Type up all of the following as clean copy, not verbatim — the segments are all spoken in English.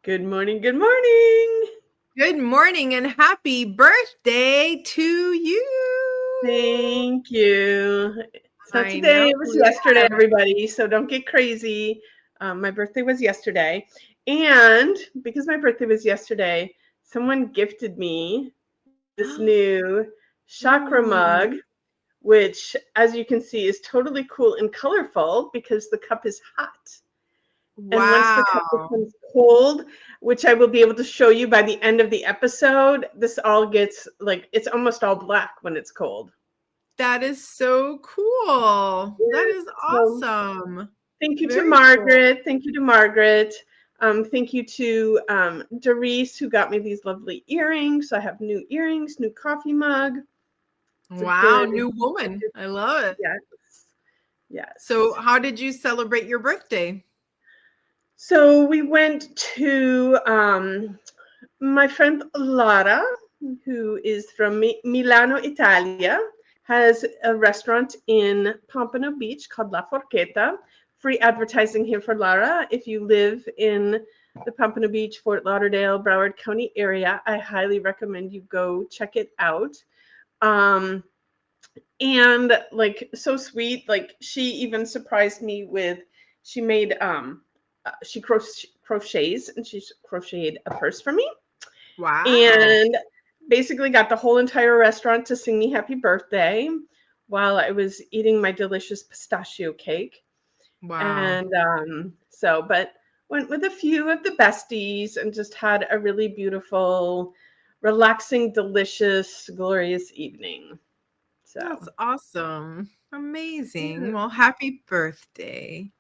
Good morning. Good morning. Good morning and happy birthday to you. Thank you. It's not I know. today. It was yesterday, everybody. So don't get crazy. My birthday was yesterday. And because my birthday was yesterday, someone gifted me this new chakra mug, which, as you can see, is totally cool and colorful because the cup is hot. And once the cup Wow. becomes cold, which I will be able to show you by the end of the episode, this all gets it's almost all black when it's cold. That is so cool. That is So awesome. thank you to Very cool. Margaret. Thank you to Margaret. Thank you to Doris, who got me these lovely earrings. So I have new earrings, new coffee mug. It's a Wow, good, new woman. I love it. yes, yes. So, how did you celebrate your birthday? So we went to my friend Lara, who is from Milano, Italia, has a restaurant in Pompano Beach called La Forchetta. Free advertising here for Lara. If you live in the Pompano Beach, Fort Lauderdale, Broward County area, I highly recommend you go check it out. And so sweet, she even surprised me with, she made she crochets, and she crocheted a purse for me, Wow. and basically got the whole entire restaurant to sing me happy birthday while I was eating my delicious pistachio cake. Wow. And but went with a few of the besties and just had a really beautiful, relaxing, delicious, glorious evening. That's So awesome. Amazing. yeah. Well, happy birthday.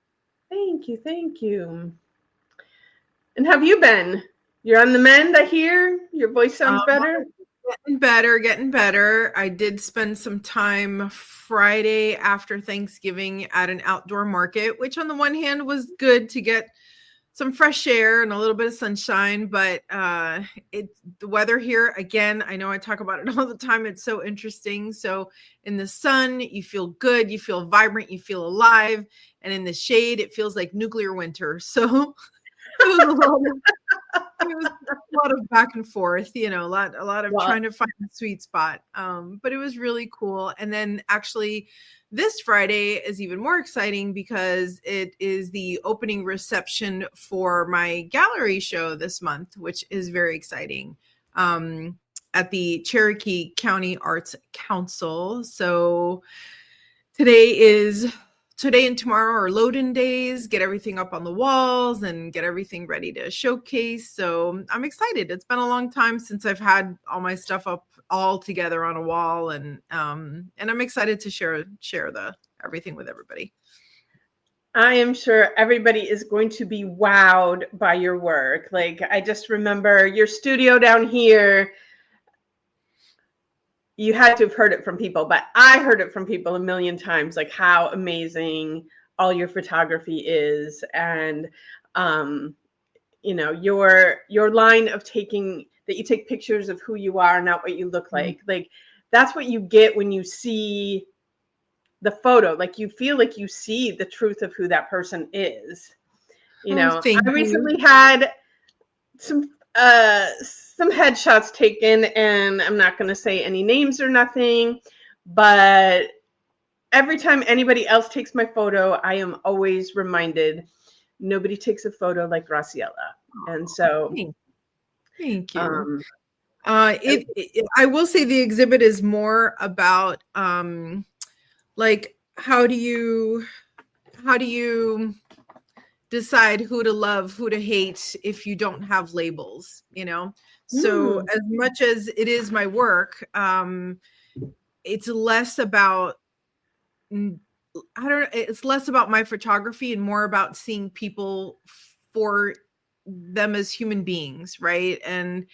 Thank you, thank you. And have you been? You're on the mend, I hear. Your voice sounds better. Getting better, getting better. I did spend some time Friday after Thanksgiving at an outdoor market, which on the one hand was good to get some fresh air and a little bit of sunshine, but the weather here again, I know I talk about it all the time, it's so interesting. So in the sun, you feel good, you feel vibrant, you feel alive, and in the shade, it feels like nuclear winter. So it was a lot of back and forth, a lot of Well, trying to find the sweet spot. But it was really cool. And then actually, this Friday is even more exciting because it is the opening reception for my gallery show this month, which is very exciting. At the Cherokee County Arts Council. So today and tomorrow are load-in days, get everything up on the walls and get everything ready to showcase. So I'm excited. It's been a long time since I've had all my stuff up all together on a wall, and I'm excited to share the everything with everybody. I am sure everybody is going to be wowed by your work. I just remember your studio down here. You had to have heard it from people, but I heard it from people a million times, like how amazing all your photography is. And your line of taking that, you take pictures of who you are, not what you look like. Like that's what you get when you see the photo. Like you feel like you see the truth of who that person is. Oh, thank I you. recently had some headshots taken, and I'm not going to say any names or nothing, but every time anybody else takes my photo, I am always reminded nobody takes a photo like Graciela. And so Thank you. um I will say the exhibit is more about like how do you decide who to love, who to hate if you don't have labels, So as much as it is my work, it's less about it's less about my photography and more about seeing people for them as human beings, right? And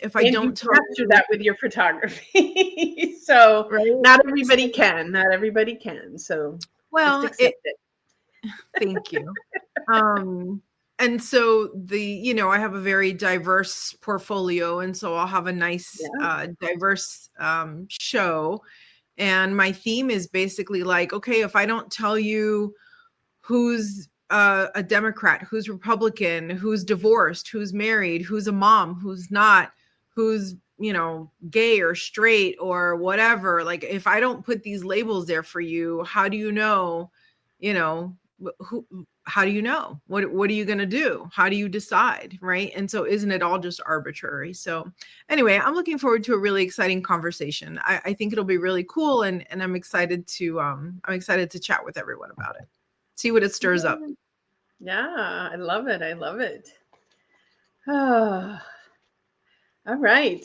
if I don't tell capture that with your photography. So right? not everybody can. Not everybody can. So just Well, accept it. thank you. And so I have a very diverse portfolio, and so I'll have a nice diverse show. And my theme is basically like, okay, if I don't tell you who's a Democrat, who's Republican, who's divorced, who's married, who's a mom, who's not, who's, gay or straight or whatever. Like, if I don't put these labels there for you, how do you know, how do you know? What are you going to do? How do you decide? Right. And so isn't it all just arbitrary? So anyway, I'm looking forward to a really exciting conversation. I think it'll be really cool. And I'm excited to chat with everyone about it. See what it stirs up. Yeah, I love it. I love it. Oh, all right.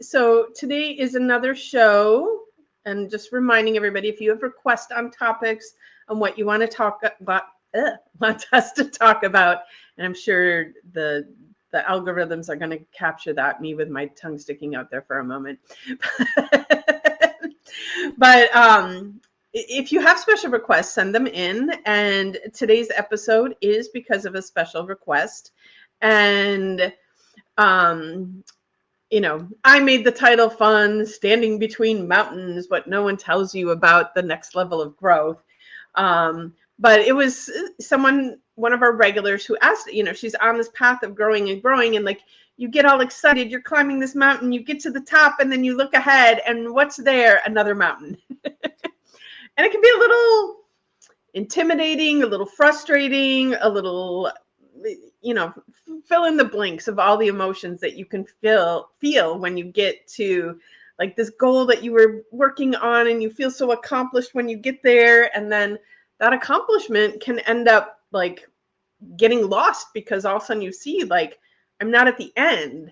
So today is another show, and just reminding everybody, if you have requests on topics on what you want to talk about, want us to talk about, and I'm sure the algorithms are going to capture that, me with my tongue sticking out there for a moment. But if you have special requests, send them in. And today's episode is because of a special request. And I made the title fun, Standing Between Mountains, what no one tells you about the next level of growth. But it was one of our regulars who asked, she's on this path of growing and growing. And like, you get all excited, you're climbing this mountain, you get to the top, and then you look ahead, and what's there? Another mountain. And it can be a little intimidating, a little frustrating, a little, fill in the blanks of all the emotions that you can feel when you get to like this goal that you were working on, and you feel so accomplished when you get there. And then that accomplishment can end up like getting lost because all of a sudden you see like, I'm not at the end.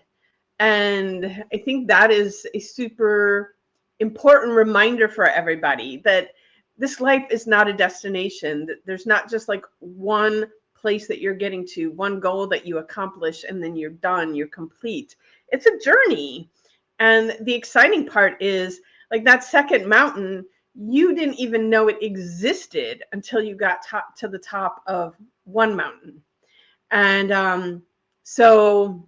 And I think that is a super important reminder for everybody that this life is not a destination. There's not just like one place that you're getting to, one goal that you accomplish, and then you're done, you're complete. It's a journey. And the exciting part is like that second mountain, you didn't even know it existed until you got to the top of one mountain. And so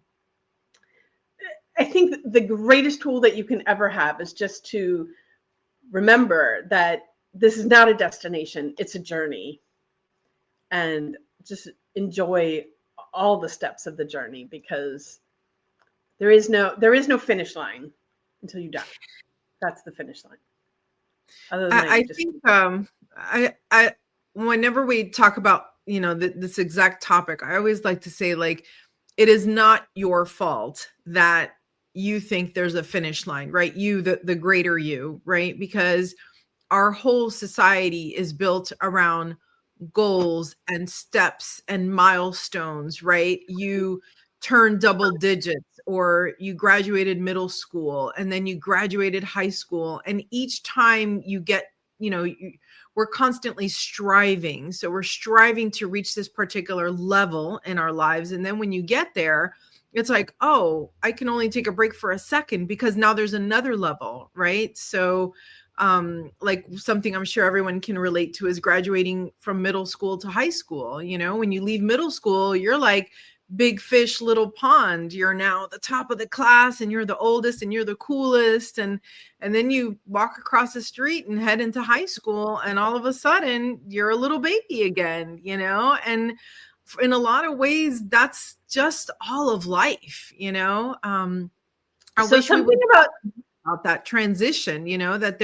I think the greatest tool that you can ever have is just to remember that this is not a destination, it's a journey. And just enjoy all the steps of the journey, because there is no finish line until you die. That's the finish line. Other than I think I whenever we talk about this exact topic, I always like to say, like, it is not your fault that you think there's a finish line, right? You, the greater you, right? Because our whole society is built around goals and steps and milestones, right? You turn double digits, or you graduated middle school, and then you graduated high school. And each time you get, we're constantly striving. So we're striving to reach this particular level in our lives. And then when you get there, it's like, oh, I can only take a break for a second because now there's another level, right? So like something I'm sure everyone can relate to is graduating from middle school to high school. When you leave middle school, you're like big fish, little pond. You're now the top of the class, and you're the oldest, and you're the coolest. And then you walk across the street and head into high school, and all of a sudden you're a little baby again, and in a lot of ways, that's just all of life, I wish we would about that transition, that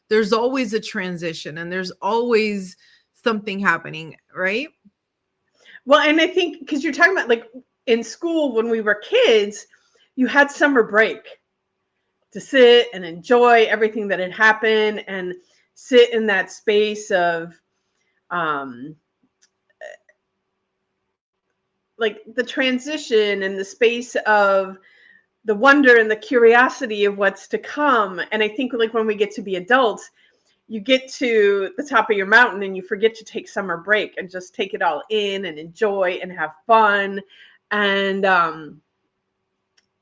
there's always a transition, and there's always something happening, right? Well, and I think because you're talking about like in school when we were kids, you had summer break to sit and enjoy everything that had happened and sit in that space of like the transition and the space of the wonder and the curiosity of what's to come. And I think like when we get to be adults, you get to the top of your mountain and you forget to take summer break and just take it all in and enjoy and have fun. And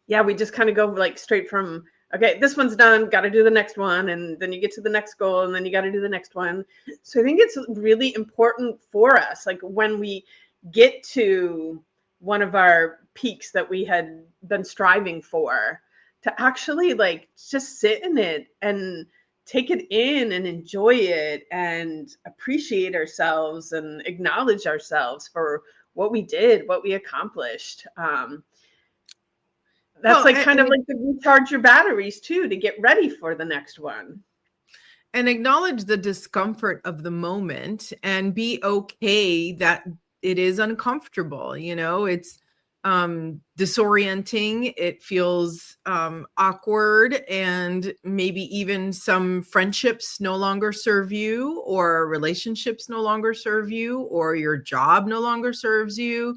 we just kind of go like straight from, okay, this one's done, got to do the next one. And then you get to the next goal, and then you got to do the next one. So I think it's really important for us, like when we get to one of our peaks that we had been striving for, to actually like just sit in it and take it in and enjoy it and appreciate ourselves and acknowledge ourselves for what we did, what we accomplished. That's Well, like kind of like to recharge your batteries too, to get ready for the next one. and acknowledge the discomfort of the moment and be okay that it is uncomfortable. It's disorienting. It feels awkward, and maybe even some friendships no longer serve you, or relationships no longer serve you, or your job no longer serves you.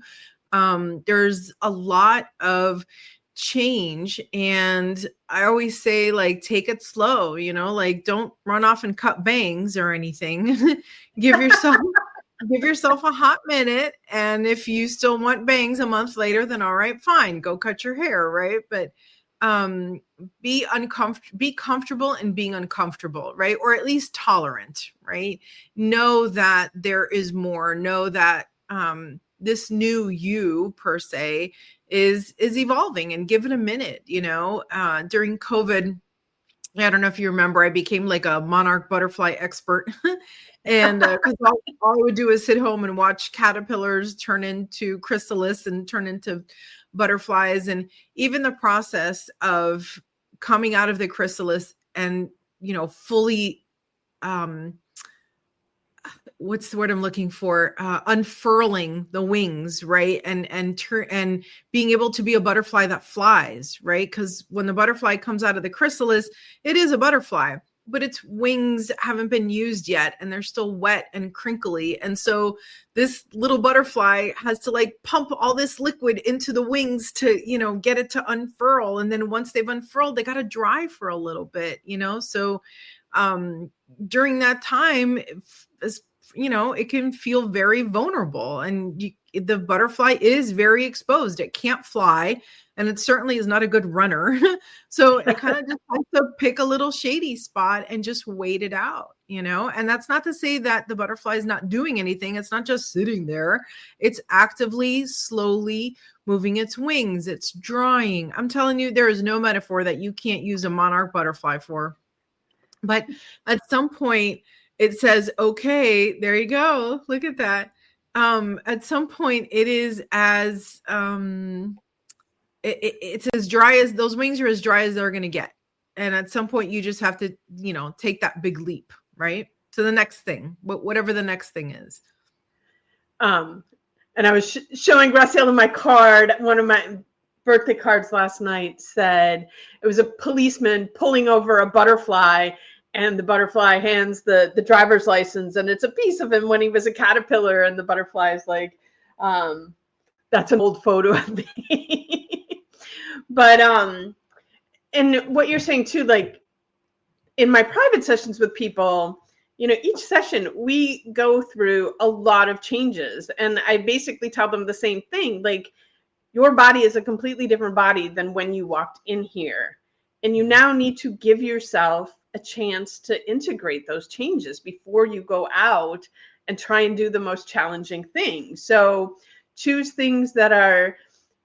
There's a lot of change, and I always say, like, take it slow, like, don't run off and cut bangs or anything. give yourself give yourself a hot minute, and if you still want bangs a month later, then all right, fine, go cut your hair, right? But be comfortable in being uncomfortable, right? Or at least tolerant, right? Know that there is more. Know that this new you, per se, is evolving, and give it a minute. During COVID, I don't know if you remember, I became like a monarch butterfly expert. And because all I would do is sit home and watch caterpillars turn into chrysalis and turn into butterflies. And even the process of coming out of the chrysalis and, fully, what's the word I'm looking for? Unfurling the wings, right? And being able to be a butterfly that flies, right? Because when the butterfly comes out of the chrysalis, it is a butterfly, but its wings haven't been used yet, and they're still wet and crinkly. And so this little butterfly has to like pump all this liquid into the wings to, get it to unfurl. And then once they've unfurled, they got to dry for a little bit, So during that time, it can feel very vulnerable, and the butterfly is very exposed. It can't fly, and it certainly is not a good runner. So it kind of just has to pick a little shady spot and just wait it out, and that's not to say that the butterfly is not doing anything. It's not just sitting there. It's actively, slowly moving its wings. It's drying. I'm telling you, there is no metaphor that you can't use a monarch butterfly for. But at some point, it says, okay, there you go. Look at that. At some point, it is as it's as dry as those wings are as dry as they're going to get. And at some point, you just have to, take that big leap, right? To the next thing, whatever the next thing is. And I was showing Graciela my card. One of my birthday cards last night said it was a policeman pulling over a butterfly, and the butterfly hands the driver's license, and it's a piece of him when he was a caterpillar, and the butterfly is like, that's an old photo of me. But and what you're saying too, like in my private sessions with people, each session we go through a lot of changes, and I basically tell them the same thing, like, your body is a completely different body than when you walked in here, and you now need to give yourself a chance to integrate those changes before you go out and try and do the most challenging things. So choose things that are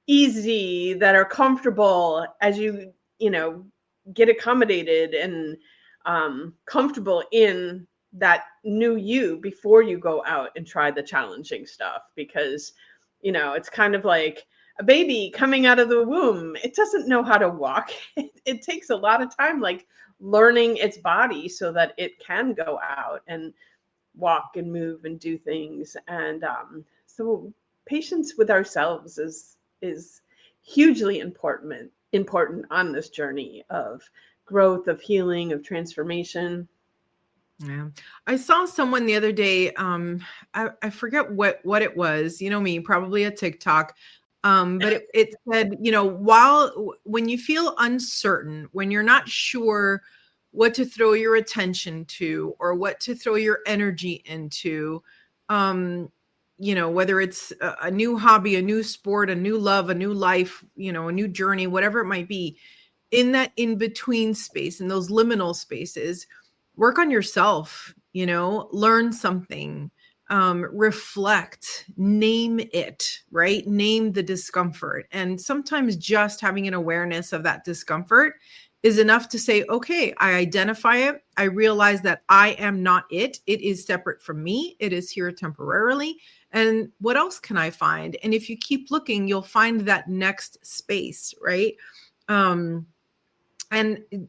easy, that are comfortable as you get accommodated and comfortable in that new you before you go out and try the challenging stuff. Because it's kind of like a baby coming out of the womb. It doesn't know how to walk. It takes a lot of time, like learning its body so that it can go out and walk and move and do things. And so patience with ourselves is hugely important on this journey of growth, of healing, of transformation. Yeah. I saw someone the other day, I forget what it was, me, probably a TikTok. But it said, when you feel uncertain, when you're not sure what to throw your attention to or what to throw your energy into, whether it's a new hobby, a new sport, a new love, a new life, a new journey, whatever it might be, in that in-between space, in those liminal spaces, work on yourself, learn something, reflect, name it, right? Name the discomfort. And sometimes just having an awareness of that discomfort is enough to say, okay, I identify it. I realize that I am not it. It is separate from me. It is here temporarily. And what else can I find? And if you keep looking, you'll find that next space, right? And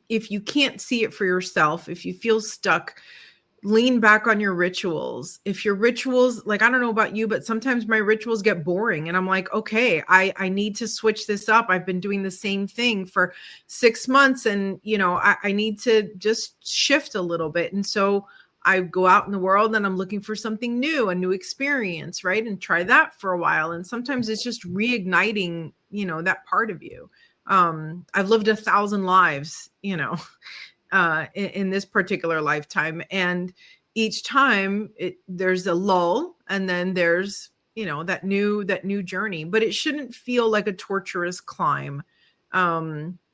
if you can't see it for yourself, if you feel stuck, lean back on your rituals. If your rituals, like, I don't know about you, but sometimes my rituals get boring and I'm like, okay, I need to switch this up. I've been doing the same thing for 6 months and, I need to just shift a little bit. And so I go out in the world and I'm looking for something new, a new experience, right? And try that for a while. And sometimes it's just reigniting, that part of you. I've lived 1,000 lives, in this particular lifetime. And each time there's a lull and then there's, that new journey, but it shouldn't feel like a torturous climb.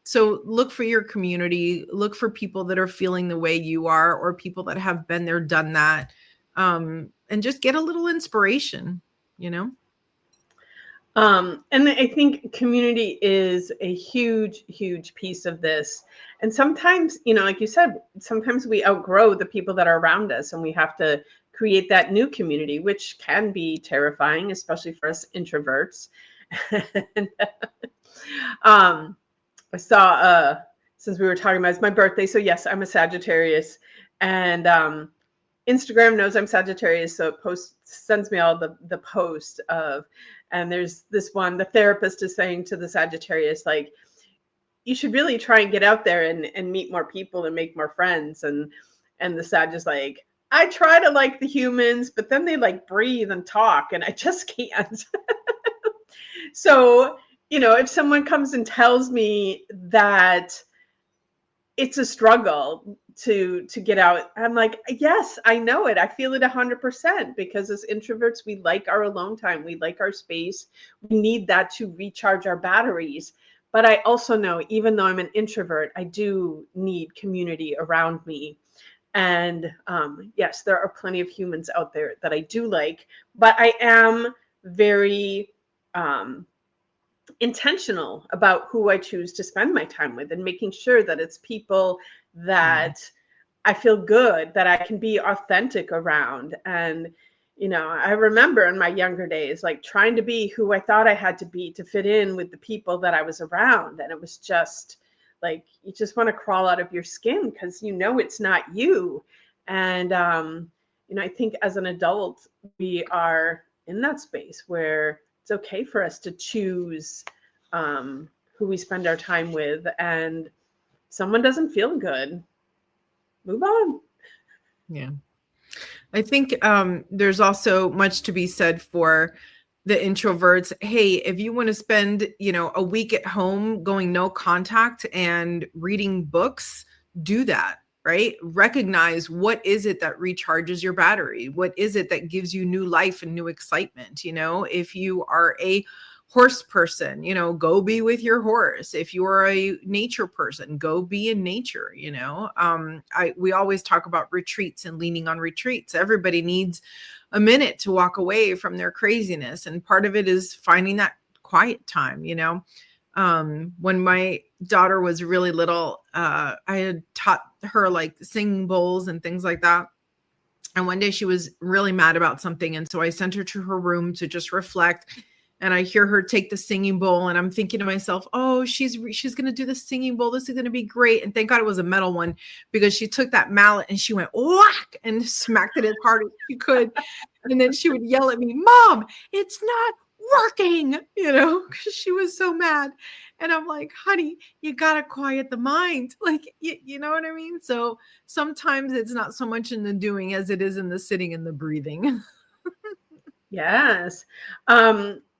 So look for your community, look for people that are feeling the way you are, or people that have been there, done that. And just get a little inspiration, And I think community is a huge, huge piece of this. And sometimes, like you said, sometimes we outgrow the people that are around us and we have to create that new community, which can be terrifying, especially for us introverts. And, I saw, since we were talking about, it's my birthday. So yes, I'm a Sagittarius, and Instagram knows I'm Sagittarius. So it sends me all the posts of, and there's this one, the therapist is saying to the Sagittarius, like, you should really try and get out there and meet more people and make more friends. And the Sag is like, I try to like the humans, but then they like breathe and talk and I just can't. So, if someone comes and tells me that it's a struggle to get out, I'm like, yes, I know it. I feel it 100%, because as introverts, we like our alone time. We like our space. We need that to recharge our batteries. But I also know, even though I'm an introvert, I do need community around me. And yes, there are plenty of humans out there that I do like, but I am very intentional about who I choose to spend my time with, and making sure that it's people that I feel good, that I can be authentic around. And, I remember in my younger days, like trying to be who I thought I had to be to fit in with the people that I was around. And it was just like, you just want to crawl out of your skin because it's not you. And, I think as an adult, we are in that space where it's okay for us to choose who we spend our time with. And if someone doesn't feel good, move on. Yeah. I think there's also much to be said for the introverts. Hey, if you want to spend, a week at home going no contact and reading books, do that, right? Recognize, what is it that recharges your battery? What is it that gives you new life and new excitement? If you are a horse person, go be with your horse. If you are a nature person, go be in nature. We always talk about retreats and leaning on retreats. Everybody needs a minute to walk away from their craziness. And part of it is finding that quiet time. When my daughter was really little, I had taught her like singing bowls and things like that. And one day she was really mad about something. And so I sent her to her room to just reflect. And I hear her take the singing bowl, and I'm thinking to myself, oh, she's going to do the singing bowl. This is going to be great. And thank God it was a metal one, because she took that mallet and she went whack and smacked it as hard as she could. And then she would yell at me, Mom, it's not working, because she was so mad. And I'm like, honey, you got to quiet the mind. Like, you know what I mean? So sometimes it's not so much in the doing as it is in the sitting and the breathing. Yes.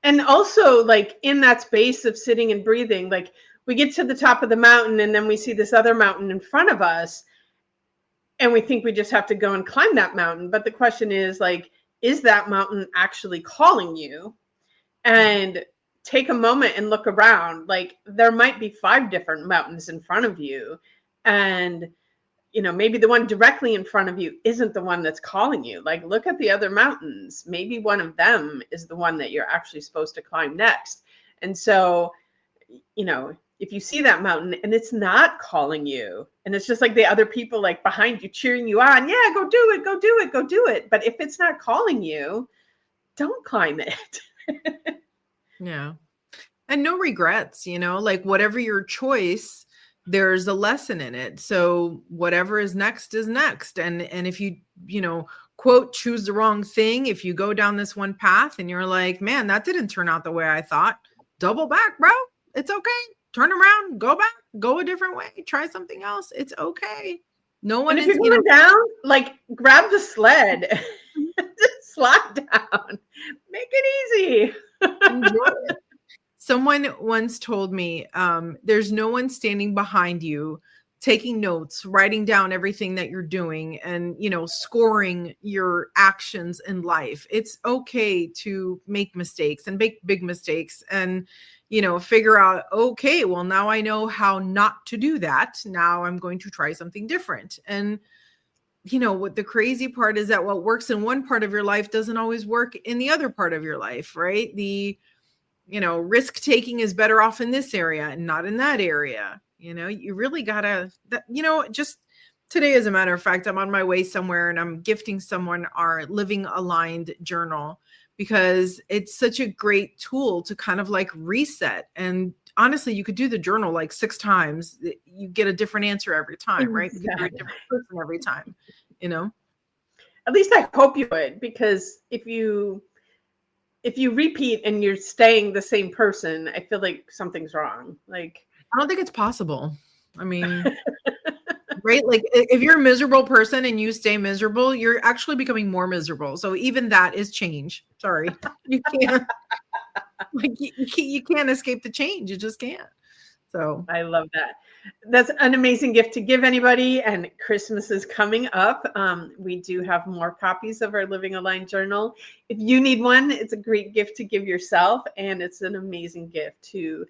And also, like, in that space of sitting and breathing, like, we get to the top of the mountain and then we see this other mountain in front of us and we think we just have to go and climb that mountain. But the question is, like, is that mountain actually calling you? And take a moment and look around. Like, there might be 5 different mountains in front of you, and maybe the one directly in front of you isn't the one that's calling you. Like, look at the other mountains. Maybe one of them is the one that you're actually supposed to climb next. And so, if you see that mountain and it's not calling you, and it's just like the other people like behind you cheering you on, yeah, go do it, go do it, go do it. But if it's not calling you, don't climb it. Yeah. And no regrets, like whatever your choice, there's a lesson in it. So whatever is next is next. And if you, quote, choose the wrong thing, if you go down this one path and you're like, man, that didn't turn out the way I thought, double back, bro. It's okay. Turn around, go back, go a different way, try something else. It's okay. No one and if you're going down, like grab the sled, just slide down, make it easy. Enjoy it. Someone once told me, there's no one standing behind you, taking notes, writing down everything that you're doing and, scoring your actions in life. It's okay to make mistakes and make big mistakes and, figure out, okay, well, now I know how not to do that. Now I'm going to try something different. And, what the crazy part is that what works in one part of your life doesn't always work in the other part of your life, right? Risk taking is better off in this area and not in that area. You really gotta, just today, as a matter of fact, I'm on my way somewhere and I'm gifting someone our Living Aligned journal because it's such a great tool to kind of like reset. And honestly, you could do the journal like 6 times. You get a different answer every time, right? Because you're a different person every time, At least I hope you would, because if you repeat and you're staying the same person, I feel like something's wrong. Like, I don't think it's possible. I mean, right? Like if you're a miserable person and you stay miserable, you're actually becoming more miserable. So even that is change. Sorry. You can't like you can't escape the change. You just can't. So I love that. That's an amazing gift to give anybody. And Christmas is coming up. We do have more copies of our Living Aligned journal. If you need one, it's a great gift to give yourself. And it's an amazing gift to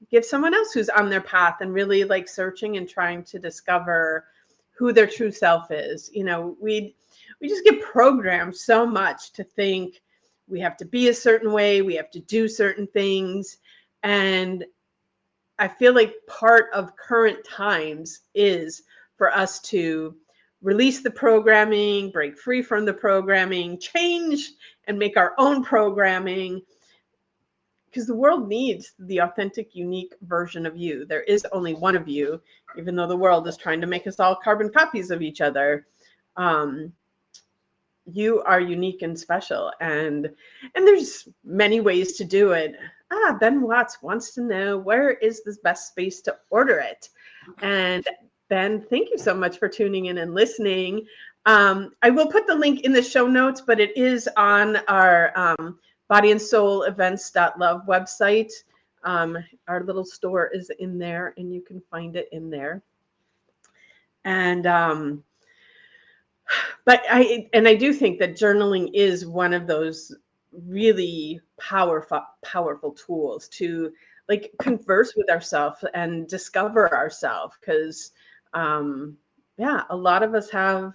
give someone else who's on their path and really like searching and trying to discover who their true self is. We just get programmed so much to think we have to be a certain way, we have to do certain things. And I feel like part of current times is for us to release the programming, break free from the programming, change and make our own programming, because the world needs the authentic, unique version of you. There is only one of you, even though the world is trying to make us all carbon copies of each other. You are unique and special, and there's many ways to do it. Ben Watts wants to know, where is the best space to order it? And Ben, thank you so much for tuning in and listening. I will put the link in the show notes, but it is on our bodyandsoulevents.love website. Our little store is in there, and you can find it in there. And but I do think that journaling is one of those really powerful tools to like converse with ourselves and discover ourselves, because a lot of us have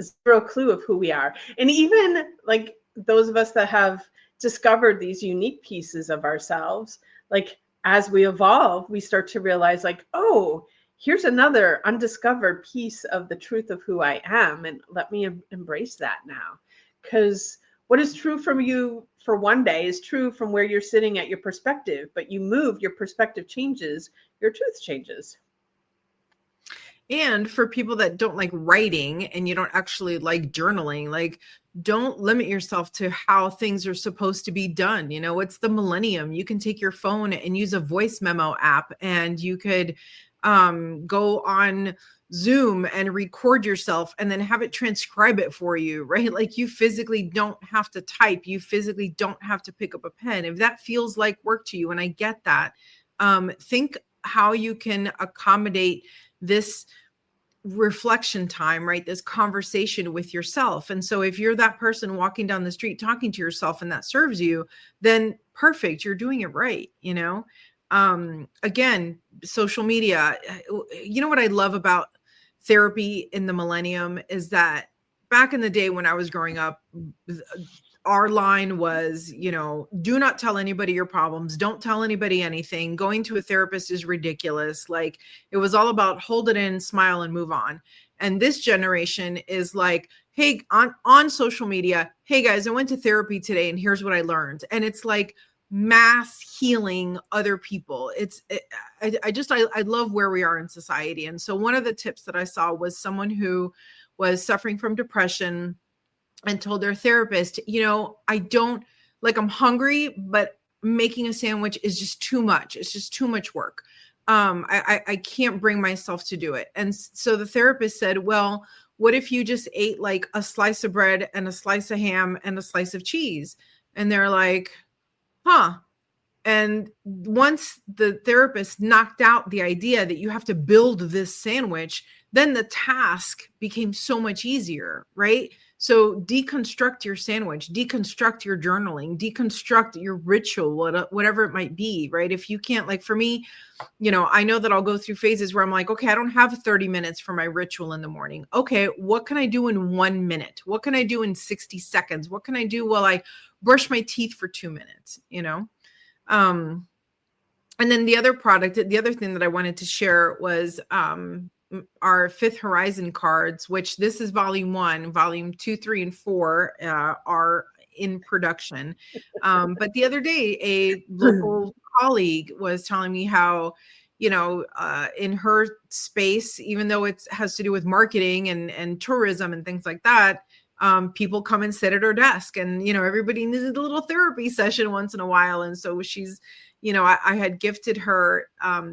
zero clue of who we are. And even like those of us that have discovered these unique pieces of ourselves, like as we evolve, we start to realize like, oh, here's another undiscovered piece of the truth of who I am. And let me embrace that now. Because what is true from you for one day is true from where you're sitting at your perspective. But you move, your perspective changes, your truth changes. And for people that don't like writing and you don't actually like journaling, like don't limit yourself to how things are supposed to be done. It's the millennium. You can take your phone and use a voice memo app, and you could go on Zoom and record yourself and then have it transcribe it for you, right? Like you physically don't have to type, you physically don't have to pick up a pen. If that feels like work to you, and I get that, think how you can accommodate this reflection time, right? This conversation with yourself. And so if you're that person walking down the street talking to yourself and that serves you, then perfect, you're doing it right, Again, social media, what I love about therapy in the millennium is that back in the day when I was growing up, our line was, do not tell anybody your problems. Don't tell anybody anything. Going to a therapist is ridiculous. Like, it was all about hold it in, smile, and move on. And this generation is like, hey, on social media, hey guys, I went to therapy today and here's what I learned. And it's like mass healing other people. I love where we are in society. And so one of the tips that I saw was someone who was suffering from depression and told their therapist, I'm hungry, but making a sandwich is just too much. It's just too much work. I can't bring myself to do it. And so the therapist said, well, what if you just ate like a slice of bread and a slice of ham and a slice of cheese? And they're like, huh. And once the therapist knocked out the idea that you have to build this sandwich, then the task became so much easier, right? So deconstruct your sandwich, deconstruct your journaling, deconstruct your ritual, whatever it might be, right? If you can't, like for me, I know that I'll go through phases where I'm like, okay, I don't have 30 minutes for my ritual in the morning. Okay, what can I do in 1 minute? What can I do in 60 seconds? What can I do while I brush my teeth for 2 minutes, And then the other thing that I wanted to share was our Fifth Horizon cards, which this is volume 1, volume 2, 3, and 4 are in production. But the other day, a local colleague was telling me how, in her space, even though it has to do with marketing and tourism and things like that, people come and sit at her desk, and everybody needs a little therapy session once in a while. And so she's, I had gifted her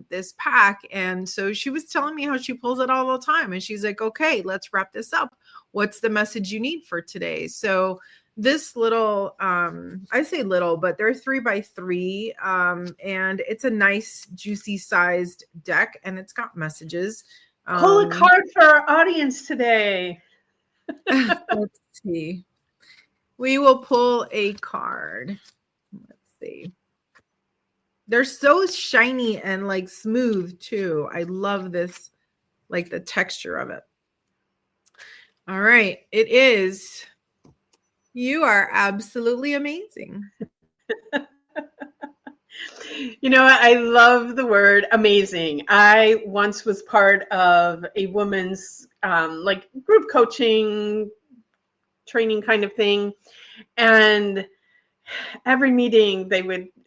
this pack, and so she was telling me how she pulls it all the time, and she's like, okay, let's wrap this up. What's the message you need for today? So this little, I say little, but they're 3x3, and it's a nice juicy sized deck, and it's got messages. Pull a card for our audience today. Let's see. We will pull a card. Let's see. They're so shiny and like smooth too. I love this, like the texture of it. All right. It is, you are absolutely amazing. I love the word amazing. I once was part of a woman's group coaching training kind of thing. And every meeting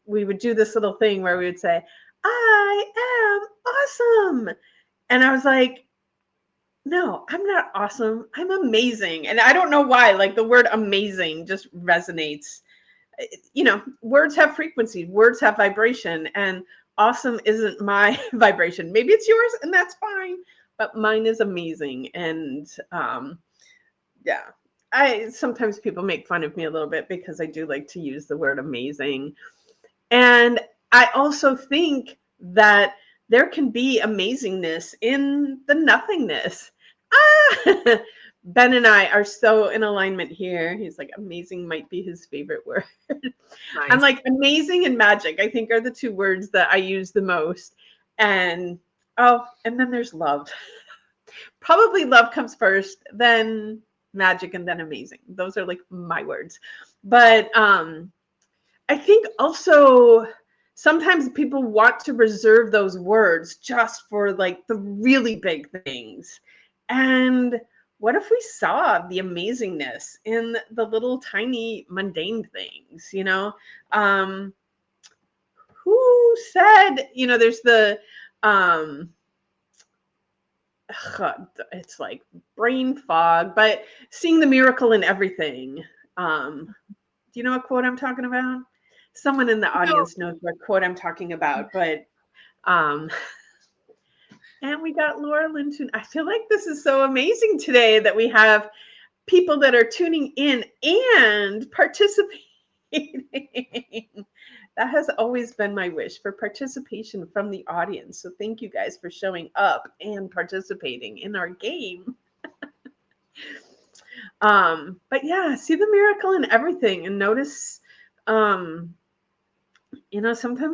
we would do this little thing where we would say, I am awesome. And I was like, no, I'm not awesome. I'm amazing. And I don't know why, like the word amazing just resonates. Words have frequency, words have vibration, and awesome isn't my vibration. Maybe it's yours, and that's fine, but mine is amazing. And sometimes people make fun of me a little bit because I do like to use the word amazing. And I also think that there can be amazingness in the nothingness. Ben and I are so in alignment here. He's like, amazing might be his favorite word. Nice. I'm like, amazing and magic, I think, are the two words that I use the most. And then there's love. Probably love comes first, then magic, and then amazing. Those are like my words. But I think also sometimes people want to reserve those words just for like the really big things. And what if we saw the amazingness in the little tiny mundane things, who said, there's the, it's like brain fog, but seeing the miracle in everything. Do you know what quote I'm talking about? Someone in the audience knows what quote I'm talking about, but and we got Laura Linton. I feel like this is so amazing today that we have people that are tuning in and participating. That has always been my wish, for participation from the audience. So thank you guys for showing up and participating in our game. But yeah, see the miracle in everything, and notice, sometimes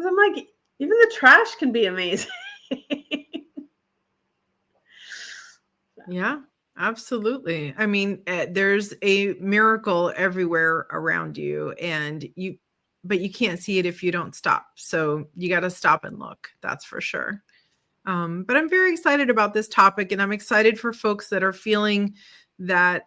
I'm like, even the trash can be amazing. Yeah. Absolutely. I mean, there's a miracle everywhere around you, but you can't see it if you don't stop. So you got to stop and look. That's for sure. But I'm very excited about this topic, and I'm excited for folks that are feeling that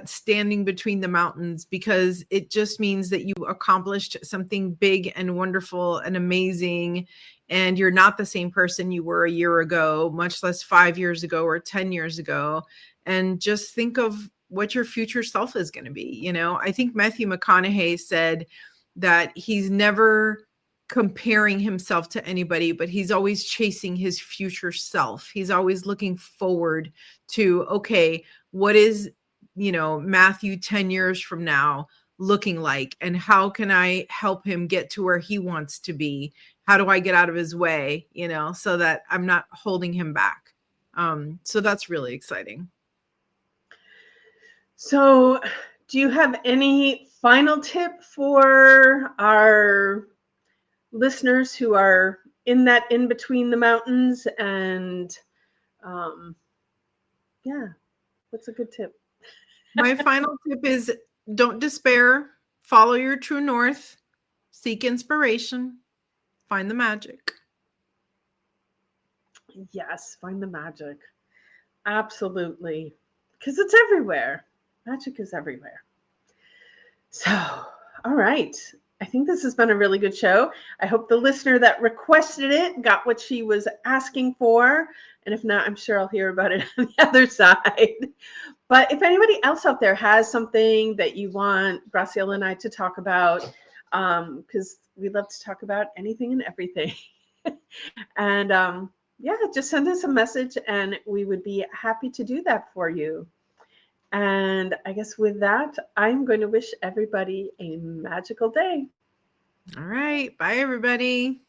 standing between the mountains, because it just means that you accomplished something big and wonderful and amazing, and you're not the same person you were a year ago, much less 5 years ago or 10 years ago. And just think of what your future self is going to be. I think Matthew McConaughey said that he's never comparing himself to anybody, but he's always chasing his future self. He's always looking forward to, okay, what is, Matthew 10 years from now looking like, and how can I help him get to where he wants to be? How do I get out of his way, so that I'm not holding him back? So that's really exciting. So, do you have any final tip for our listeners who are in that in between the mountains? And yeah, what's a good tip? My final tip is, don't despair, follow your true north, seek inspiration, find the magic. Yes, find the magic. Absolutely. Because it's everywhere. Magic is everywhere. So, all right. I think this has been a really good show. I hope the listener that requested it got what she was asking for. And if not, I'm sure I'll hear about it on the other side. But if anybody else out there has something that you want Graciela and I to talk about, because we love to talk about anything and everything. And yeah, just send us a message and we would be happy to do that for you. And I guess with that, I'm going to wish everybody a magical day. All right. Bye, everybody.